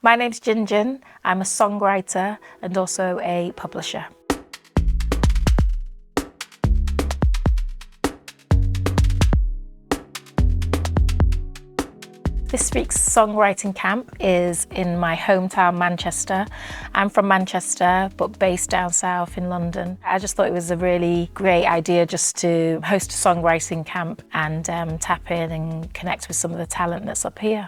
My name's Jin Jin. I'm a songwriter and also a publisher. This week's songwriting camp is in my hometown, Manchester. I'm from Manchester, but based down south in London. I just thought it was a really great idea just to host a songwriting camp and tap in and connect with some of the talent that's up here.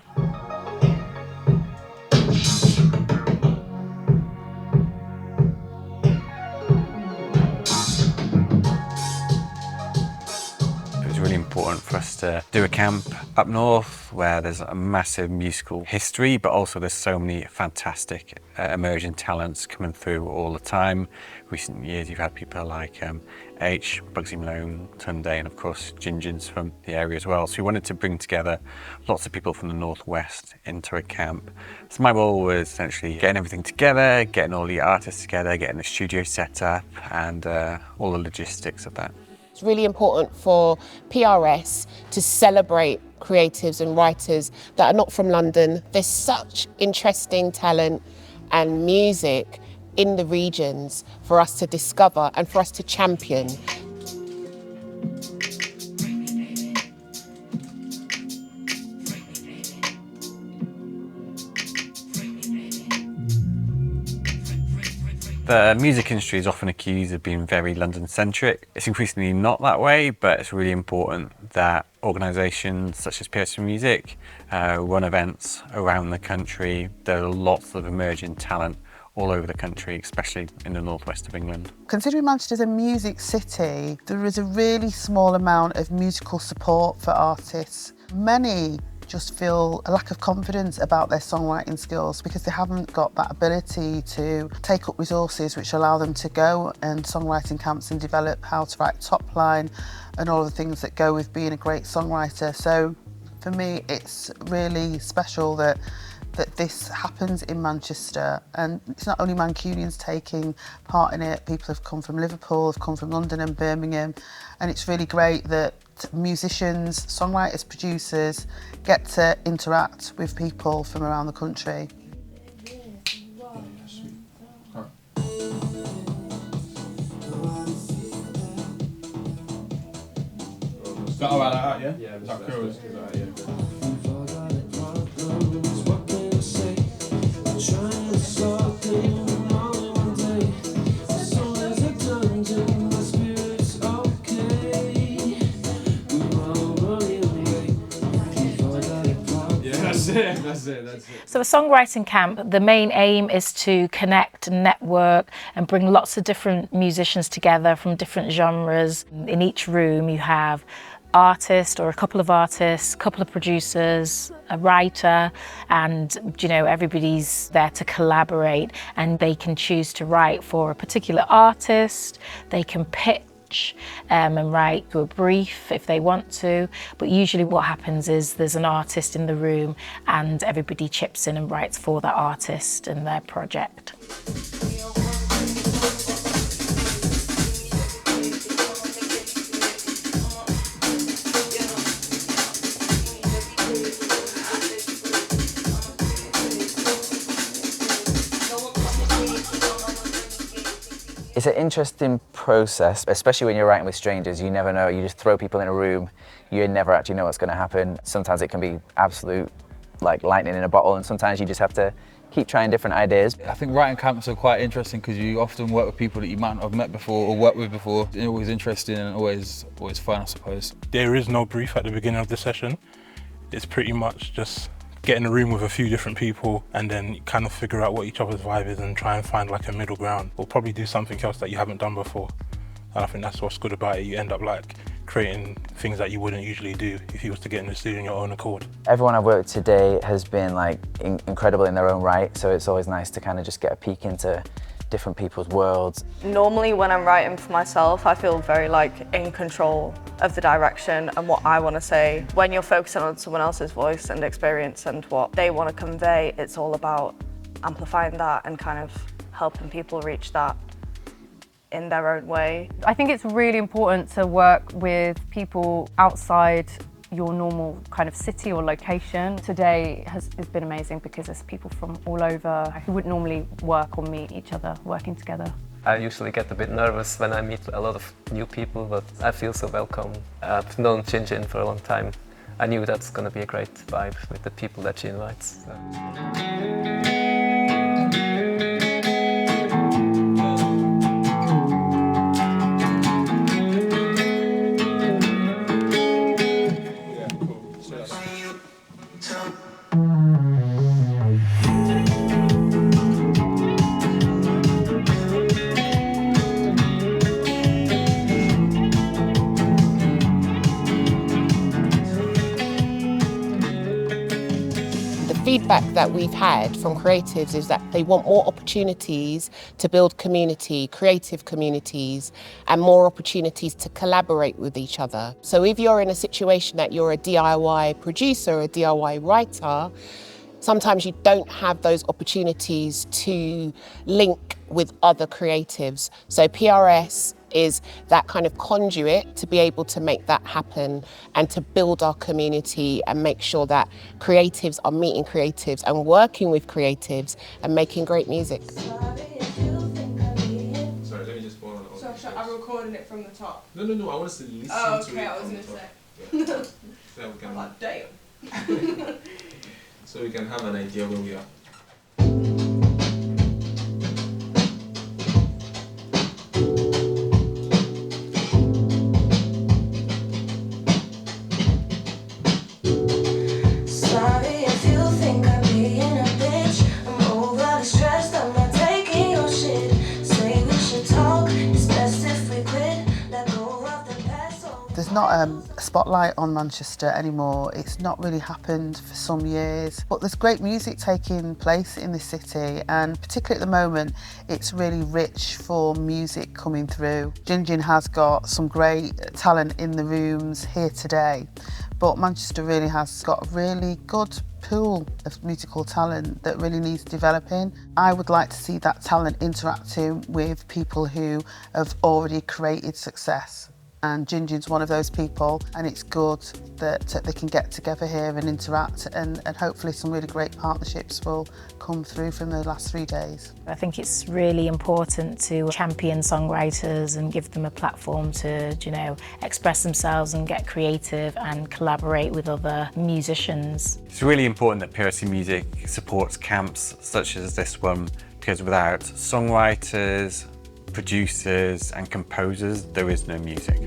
Important for us to do a camp up north where there's a massive musical history, but also there's so many fantastic emerging talents coming through all the time. Recent years you've had people like H, Bugsy Malone, Tunde, and of course Jin Jin's from the area as well. So we wanted to bring together lots of people from the northwest into a camp. So my role was essentially getting everything together, getting all the artists together, getting the studio set up, and all the logistics of that. It's really important for PRS to celebrate creatives and writers that are not from London. There's such interesting talent and music in the regions for us to discover and for us to champion. The music industry is often accused of being very London-centric. It's increasingly not that way, but it's really important that organisations such as PRS Music run events around the country. There are lots of emerging talent all over the country, especially in the northwest of England. Considering Manchester's a music city, there is a really small amount of musical support for artists. Many just feel a lack of confidence about their songwriting skills because they haven't got that ability to take up resources which allow them to go and songwriting camps and develop how to write top line and all the things that go with being a great songwriter. So for me, it's really special that this happens in Manchester, and it's not only Mancunians taking part in it. People have come from Liverpool, have come from London and Birmingham, and it's really great that musicians, songwriters, producers get to interact with people from around the country. Is that alright like that, yeah? Yeah. Is that cool? That's it. So a songwriting camp, the main aim is to connect and network and bring lots of different musicians together from different genres. In each room you have artist or a couple of artists, a couple of producers, a writer, and everybody's there to collaborate, and they can choose to write for a particular artist. They can pitch and write to a brief if they want to, but usually what happens is there's an artist in the room and everybody chips in and writes for that artist and their project. It's an interesting process, especially when you're writing with strangers. You never know, you just throw people in a room, you never actually know what's going to happen. Sometimes it can be absolute, like lightning in a bottle, and sometimes you just have to keep trying different ideas. I think writing camps are quite interesting because you often work with people that you might not have met before or worked with before. It's always interesting and always fun, I suppose. There is no brief at the beginning of the session. It's pretty much just get in a room with a few different people and then kind of figure out what each other's vibe is and try and find like a middle ground, or probably do something else that you haven't done before. And I think that's what's good about it. You end up like creating things that you wouldn't usually do if you was to get in the studio on your own accord. Everyone I've worked with today has been like incredible in their own right, so it's always nice to kind of just get a peek into different people's worlds. Normally when I'm writing for myself, I feel very in control of the direction and what I want to say. When you're focusing on someone else's voice and experience and what they want to convey, it's all about amplifying that and kind of helping people reach that in their own way. I think it's really important to work with people outside your normal kind of city or location. Today has been amazing because there's people from all over who would normally work or meet each other working together. I usually get a bit nervous when I meet a lot of new people, but I feel so welcome. I've known Jin Jin for a long time. I knew that's going to be a great vibe with the people that she invites. So. Feedback that we've had from creatives is that they want more opportunities to build community, creative communities, and more opportunities to collaborate with each other. So if you're in a situation that you're a DIY producer, a DIY writer, sometimes you don't have those opportunities to link with other creatives. So PRS is that kind of conduit to be able to make that happen and to build our community and make sure that creatives are meeting creatives and working with creatives and making great music. Sorry, let me just follow on. So I'm recording it from the top? No, I want us to listen to it. Okay, I was going to say. Yeah. So we can, I'm like, damn. So we can have an idea where we are. There's not a spotlight on Manchester anymore. It's not really happened for some years, but there's great music taking place in the city, and particularly at the moment it's really rich for music coming through. Jin Jin has got some great talent in the rooms here today, but Manchester really has got a really good pool of musical talent that really needs developing. I would like to see that talent interacting with people who have already created success. And Jin Jin's one of those people, and it's good that they can get together here and interact, and hopefully some really great partnerships will come through from the last 3 days. I think it's really important to champion songwriters and give them a platform to, express themselves and get creative and collaborate with other musicians. It's really important that PRS Music supports camps such as this one, because without songwriters, producers and composers, there is no music.